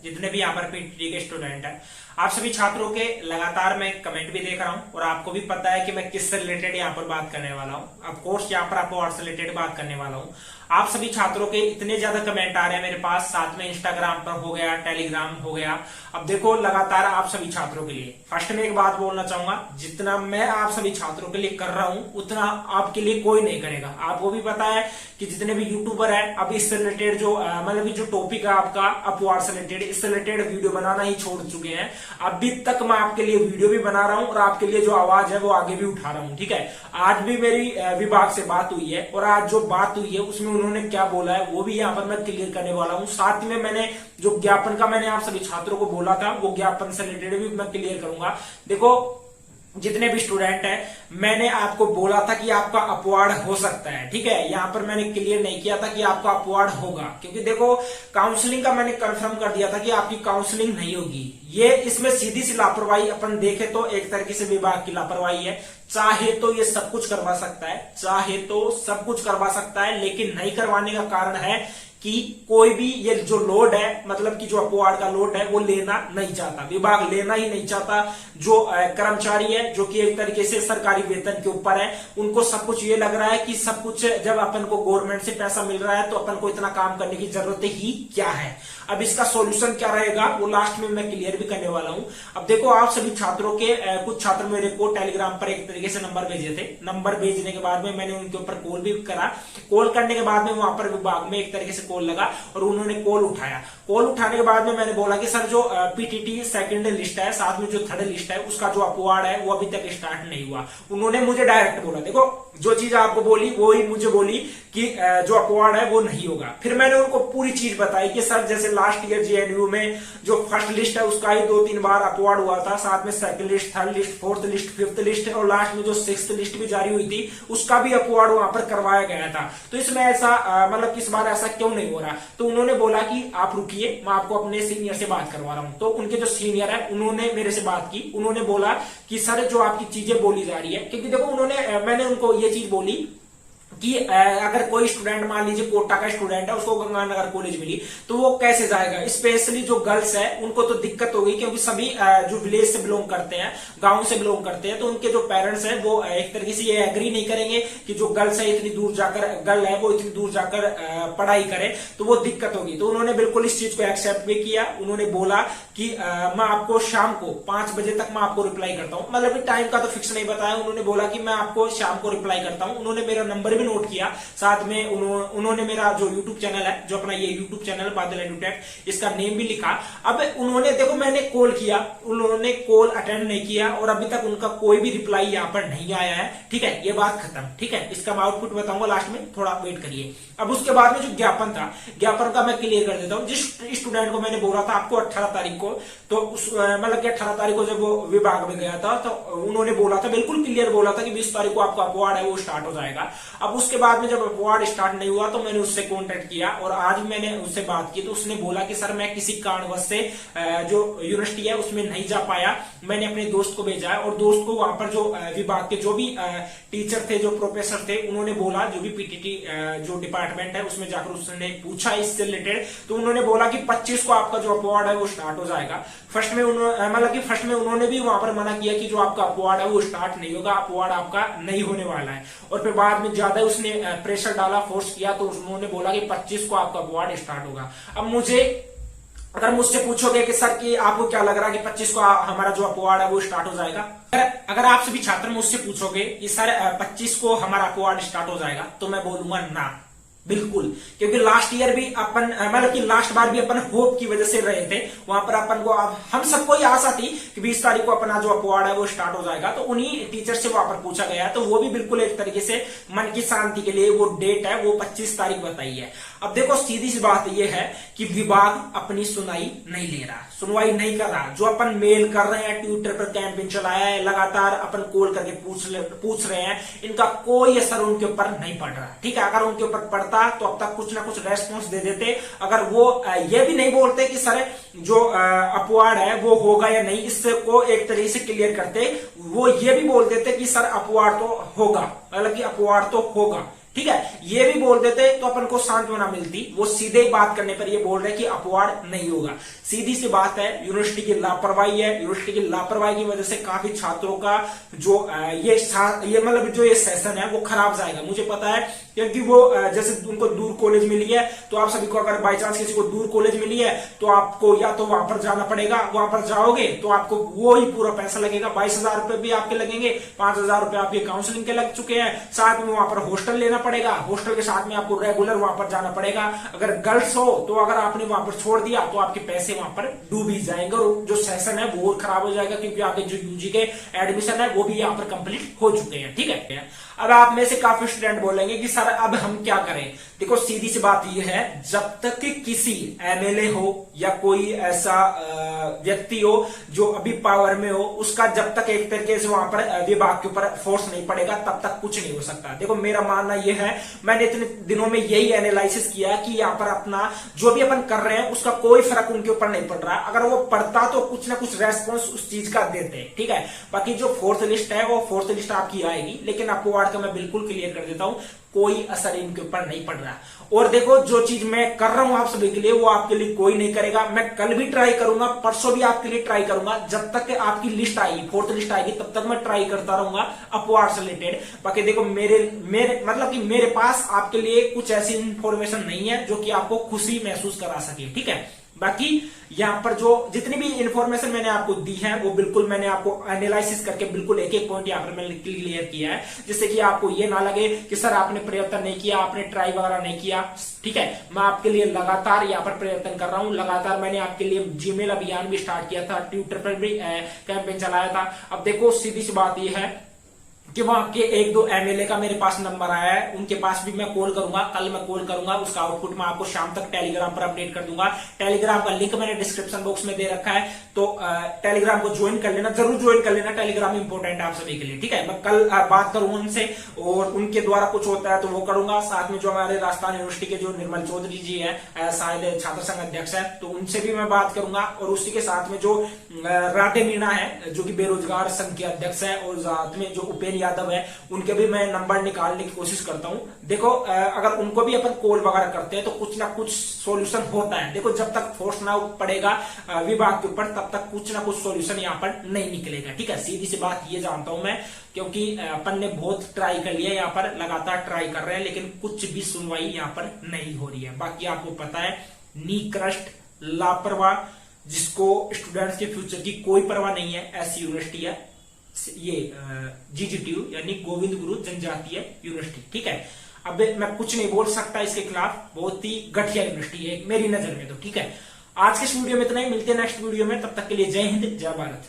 जितने भी यहाँ पर पीटीटी के स्टूडेंट हैं, आप सभी छात्रों के लगातार मैं कमेंट भी देख रहा हूँ और आपको भी पता है कि मैं किससे रिलेटेड यहाँ पर बात करने वाला हूँ। ऑफ कोर्स यहाँ पर आपको आर्ट्स से रिलेटेड बात करने वाला हूँ। आप सभी छात्रों के इतने ज्यादा कमेंट आ रहे हैं मेरे पास, साथ में इंस्टाग्राम पर हो गया, टेलीग्राम हो गया। अब देखो लगातार आप सभी छात्रों के लिए फर्स्ट में एक बात बोलना चाहूंगा, जितना मैं आप सभी छात्रों के लिए कर रहा हूं उतना आपके लिए कोई नहीं करेगा। आपको भी पता है कि जितने भी यूट्यूबर है अब इससे रिलेटेड जो मतलब जो टॉपिक है आपका अपवार्ड से रिलेटेड, इससे रिलेटेड वीडियो बनाना ही छोड़ चुके हैं। अभी तक मैं आपके लिए वीडियो भी बना रहा हूं और आपके लिए जो आवाज है वो आगे भी उठा रहा हूं। ठीक है, आज भी मेरी विभाग से बात हुई है और आज जो बात हुई है उसमें उन्होंने क्या बोला है वो भी यहाँ पर मैं क्लियर करने वाला हूँ। साथ में मैंने जो ज्ञापन का मैंने आप सभी छात्रों को बोला था वो ज्ञापन से रिलेटेड भी मैं क्लियर करूंगा। देखो जितने भी स्टूडेंट हैं, मैंने आपको बोला था कि आपका अपवार्ड हो सकता है। ठीक है, यहां पर मैंने क्लियर नहीं किया था कि आपका अपवार्ड होगा, क्योंकि देखो काउंसलिंग का मैंने कंफर्म कर दिया था कि आपकी काउंसलिंग नहीं होगी। ये इसमें सीधी सी लापरवाही अपन देखे तो एक तरीके से विभाग की लापरवाही है। चाहे तो ये सब कुछ करवा सकता है, चाहे तो सब कुछ करवा सकता है, लेकिन नहीं करवाने का कारण है कि कोई भी ये जो लोड है, मतलब कि जो अपवार्ड का लोड है वो लेना नहीं चाहता, विभाग लेना ही नहीं चाहता। जो कर्मचारी है जो कि एक तरीके से सरकारी वेतन के ऊपर है, उनको सब कुछ ये लग रहा है कि सब कुछ जब अपन को गवर्नमेंट से पैसा मिल रहा है तो अपन को इतना काम करने की जरूरत ही क्या है। अब इसका सॉल्यूशन क्या रहेगा वो लास्ट में मैं क्लियर भी करने वाला हूं। अब देखो आप सभी छात्रों के कुछ छात्र मेरे को टेलीग्राम पर एक तरीके से नंबर भेजे थे। नंबर भेजने के बाद में मैंने उनके ऊपर कॉल भी करा। कॉल करने के बाद में वहां पर विभाग में एक तरीके से कॉल लगा और उन्होंने कॉल उठाया। कॉल उठाने के बाद में मैंने बोला कि सर जो पीटीटी सेकंड लिस्ट है, साथ में जो थर्ड लिस्ट है, उसका जो अपवार्ड है वो अभी तक स्टार्ट नहीं हुआ। उन्होंने मुझे डायरेक्ट बोला, देखो जो चीज आपको बोली वो ही मुझे बोली कि जो अपवार्ड है वो नहीं होगा। फिर मैंने उनको पूरी चीज बताई कि सर जैसे लास्ट ईयर जेएनयू में जो फर्स्ट लिस्ट है उसका ही 2-3 बार अपवार्ड हुआ था, साथ में second list, third list, fourth list, fifth list और लास्ट में जो सिक्स्थ लिस्ट भी जारी हुई थी उसका भी अपवार्ड वहां पर करवाया गया था। तो इसमें ऐसा मतलब कि इस बार ऐसा क्यों नहीं हो रहा। तो उन्होंने बोला कि आप रुकिए, मैं आपको अपने सीनियर से बात करवा रहा हूं। तो उनके जो सीनियर है उन्होंने मेरे से बात की। उन्होंने बोला कि सर जो आपकी चीजें बोली जा रही है, क्योंकि देखो मैंने उनको ये चीज बोली कि अगर कोई स्टूडेंट मान लीजिए कोटा का स्टूडेंट है, उसको गंगानगर कॉलेज मिली तो वो कैसे जाएगा। स्पेशली जो गर्ल्स है उनको तो दिक्कत होगी, क्योंकि सभी जो विलेज से बिलोंग करते हैं, गांव से बिलोंग करते हैं, तो उनके जो पेरेंट्स हैं वो एक तरीके से ये एग्री नहीं करेंगे कि जो गर्ल्स है इतनी दूर जाकर, गर्ल है वो इतनी दूर जाकर पढ़ाई करे, तो वो दिक्कत होगी। तो उन्होंने बिल्कुल इस चीज को एक्सेप्ट भी किया। उन्होंने बोला कि मैं आपको शाम को 5 बजे तक मैं आपको रिप्लाई करता हूं, मतलब टाइम का तो फिक्स नहीं बताया। उन्होंने बोला कि मैं आपको शाम को रिप्लाई करता हूं। उन्होंने मेरा नंबर भी नोट किया, साथ में उन्होंने मेरा जो यूट्यूब चैनल है, जो अपना ये यूट्यूब चैनल बादल एडुटेक, इसका नेम भी लिखा। अब उन्होंने देखो मैंने कॉल किया, उन्होंने कॉल अटेंड नहीं किया और अभी तक उनका कोई भी रिप्लाई यहाँ पर नहीं आया है। ठीक है, ये बात खत्म। ठीक है, इसका मैं आउटपुट बताऊंगा लास्ट में, थोड़ा वेट करिए। अब उसके बाद में जो ज्ञापन था, ज्ञापन का मैं क्लियर कर देता हूँ। जिस स्टूडेंट को मैंने बोला था आपको 18 तारीख को, तो मतलब कि 18 तारीख को जब वो विभाग में गया था तो उन्होंने बोला था, बिल्कुल क्लियर बोला था कि 20 तारीख को आपका अपवार्ड है वो स्टार्ट हो जाएगा। अब उसके बाद में जब अपवार्ड स्टार्ट नहीं हुआ तो मैंने उससे कांटेक्ट किया और आज मैंने उससे बात की। तो उसने बोला कि सर मैं किसी कारणवश से जो यूनिवर्सिटी है उसमें नहीं जा पाया, मैंने अपने दोस्त को भेजा है। और दोस्त को वहां पर जो विभाग के जो भी टीचर थे, जो प्रोफेसर थे, उन्होंने बोला, जो भी पीटीटी जो डिपार्टमेंट है उसमें जाकर उसने पूछा इससे रिलेटेड, तो उन्होंने बोला कि 25 को आपका जो अपवार्ड है वो स्टार्ट हो जाएगा। फर्स्ट में उन्होंने भी वहां पर मना किया कि जो आपका अपवार्ड है वो स्टार्ट नहीं होगा, अपवार्ड आपका नहीं होने वाला है। और फिर बाद में ज्यादा उसने प्रेशर डाला, फोर्स किया, तो उन्होंने बोला कि 25 को आपका अपवार्ड स्टार्ट होगा। अब अगर मुझसे पूछोगे कि सर कि आपको क्या लग रहा है कि 25 को हमारा जो अपवार्ड है वो स्टार्ट हो जाएगा, अगर आप सभी छात्र मुझसे पूछोगे कि सर 25 को हमारा अपवार्ड स्टार्ट हो जाएगा, तो मैं बोलूंगा ना, बिल्कुल। क्योंकि लास्ट ईयर भी अपन मतलब कि लास्ट बार भी अपन होप की वजह से रहे थे, वहां पर अपन को हम सबको ही आशा थी कि 20 तारीख को अपना जो अपवार्ड है वो स्टार्ट हो जाएगा। तो उन्हीं टीचर से वहां पर पूछा गया, तो वो भी बिल्कुल एक तरीके से मन की शांति के लिए वो डेट है वो 25 तारीख बताई है। अब देखो सीधी सी बात यह है कि विभाग अपनी सुनवाई नहीं ले रहा, सुनवाई नहीं कर रहा। जो अपन मेल कर रहे हैं, ट्विटर पर कैंपेन चलाया है, लगातार अपन कॉल करके पूछ रहे हैं, इनका कोई असर उनके ऊपर नहीं पड़ रहा। ठीक है, अगर उनके ऊपर पड़ता तो अब तक कुछ ना कुछ रेस्पॉन्स दे देते। अगर वो ये भी नहीं बोलते कि सर जो अपवार्ड है वो होगा या नहीं, इससे को एक तरीके से क्लियर करते, वो ये भी बोल देते कि सर अपवार्ड तो होगा, मतलब कि अपवार्ड तो होगा। ठीक है, ये भी बोल देते तो अपन को सांत्वना मिलती। वो सीधे बात करने पर ये बोल रहे कि अपवार्ड नहीं होगा। सीधी सी बात है, यूनिवर्सिटी की लापरवाही है। यूनिवर्सिटी की लापरवाही की वजह से काफी छात्रों का जो ये मतलब जो ये सेशन है वो खराब जाएगा, मुझे पता है। क्योंकि वो जैसे उनको दूर कॉलेज मिली है, तो आप सभी को अगर बाई चांस किसी को दूर कॉलेज मिली है तो आपको या तो वहां पर जाना पड़ेगा, वहां पर जाओगे तो आपको वो ही पूरा पैसा लगेगा। 22,000 रुपए भी आपके लगेंगे, 5,000 रुपए आपके काउंसलिंग के लग चुके हैं, साथ में वहां पर हॉस्टल लेना पड़ेगा, हॉस्टल के साथ में आपको रेगुलर वहां पर जाना पड़ेगा। अगर गर्ल्स हो तो अगर आपने वहां पर छोड़ दिया तो आपके पैसे वहां पर डूब ही जाएंगे और जो सेशन है वो खराब हो जाएगा, क्योंकि आपके जो यूजी के एडमिशन है वो भी यहाँ पर कंप्लीट हो चुके हैं। ठीक है, अब आप में से काफी स्टूडेंट बोलेंगे कि सर अब हम क्या करें। देखो सीधी सी बात यह है, जब तक कि किसी एमएलए हो या कोई ऐसा व्यक्ति हो जो अभी पावर में हो, उसका जब तक एक तरीके से वहां पर विभाग के ऊपर फोर्स नहीं पड़ेगा तब तक कुछ नहीं हो सकता। देखो मेरा मानना यह है, मैंने इतने दिनों में यही एनालिसिस किया कि यहाँ पर अपना जो भी अपन कर रहे हैं उसका कोई फर्क उनके ऊपर नहीं पड़ रहा। अगर वो पड़ता तो कुछ ना कुछ रेस्पॉन्स उस चीज का देते हैं। ठीक है, बाकी जो फोर्थ लिस्ट है वो फोर्थ लिस्ट आपकी आएगी, लेकिन आपको वार्ड का मैं बिल्कुल क्लियर कर देता हूं, कोई असर इनके ऊपर नहीं पड़ रहा। और देखो जो चीज मैं कर रहा हूं आप सभी के लिए वो आपके लिए कोई नहीं करेगा। मैं कल भी ट्राई करूंगा, परसों भी आपके लिए ट्राई करूंगा, जब तक आपकी लिस्ट आएगी, फोर्थ लिस्ट आएगी, तब तक मैं ट्राई करता रहूंगा अपवार्ड से रिलेटेड। बाकी देखो मेरे मतलब कि मेरे पास आपके लिए कुछ ऐसी इंफॉर्मेशन नहीं है जो कि आपको खुशी महसूस करा सके। ठीक है, बाकी यहां पर जो जितनी भी इंफॉर्मेशन मैंने आपको दी है वो बिल्कुल मैंने आपको एनालिसिस करके बिल्कुल एक एक पॉइंट यहां पर मैंने क्लियर किया है, जिससे कि आपको ये ना लगे कि सर आपने प्रयत्न नहीं किया, आपने ट्राई वगैरह नहीं किया। ठीक है, मैं आपके लिए लगातार यहाँ पर प्रयत्न कर रहा हूं। लगातार मैंने आपके लिए जीमेल अभियान भी स्टार्ट किया था, ट्विटर पर भी कैंपेन चलाया था। अब देखो सीधी सी बात यह है कि वहां के एक दो एमएलए का मेरे पास नंबर आया है, उनके पास भी मैं कॉल करूंगा, कल मैं कॉल करूंगा। उसका आउटपुट मैं आपको शाम तक टेलीग्राम पर अपडेट कर दूंगा। टेलीग्राम का लिंक मैंने डिस्क्रिप्शन बॉक्स में दे रखा है, तो टेलीग्राम को ज्वाइन कर लेना, जरूर ज्वाइन कर लेना। टेलीग्राम इंपॉर्टेंट है आप सभी के लिए। ठीक है, मैं कल बात करूंगा उनसे और उनके द्वारा कुछ होता है तो वो करूंगा। साथ में जो हमारे राजस्थान यूनिवर्सिटी के जो निर्मल चौधरी जी है, शायद छात्र संघ अध्यक्ष है, तो उनसे भी मैं बात करूंगा। और उसी के साथ में जो राधे मीणा है जो कि बेरोजगार संघ के अध्यक्ष है, और साथ में जो उपेंद्र यादव है, उनके भी मैं नंबर निकालने की कोशिश करता हूं। देखो अगर उनको भी अपन कॉल वगैरह करते हैं तो कुछ ना कुछ सॉल्यूशन होता है। देखो जब तक फोर्स ना पड़ेगा विभाग के ऊपर तब तक कुछ ना कुछ सॉल्यूशन यहाँ पर नहीं निकलेगा। ठीक है, सीधी सी बात ये जानता हूं मैं, क्योंकि अपन ने बहुत ट्राई कर लिया, यहाँ पर लगातार ट्राई कर रहे हैं, लेकिन कुछ भी सुनवाई यहाँ पर नहीं हो रही है। बाकी आपको पता है, निकृष्ट, लापरवाह, जिसको स्टूडेंट्स के फ्यूचर की कोई परवाह नहीं है, ऐसी यूनिवर्सिटी है ये जीजीटीयू यानी गोविंद गुरु जनजातीय यूनिवर्सिटी। ठीक है, अब मैं कुछ नहीं बोल सकता इसके खिलाफ, बहुत ही घटिया यूनिवर्सिटी है मेरी नजर में तो। ठीक है, आज के इस वीडियो में इतना ही, मिलते हैं नेक्स्ट वीडियो में, तब तक के लिए जय हिंद, जय भारत।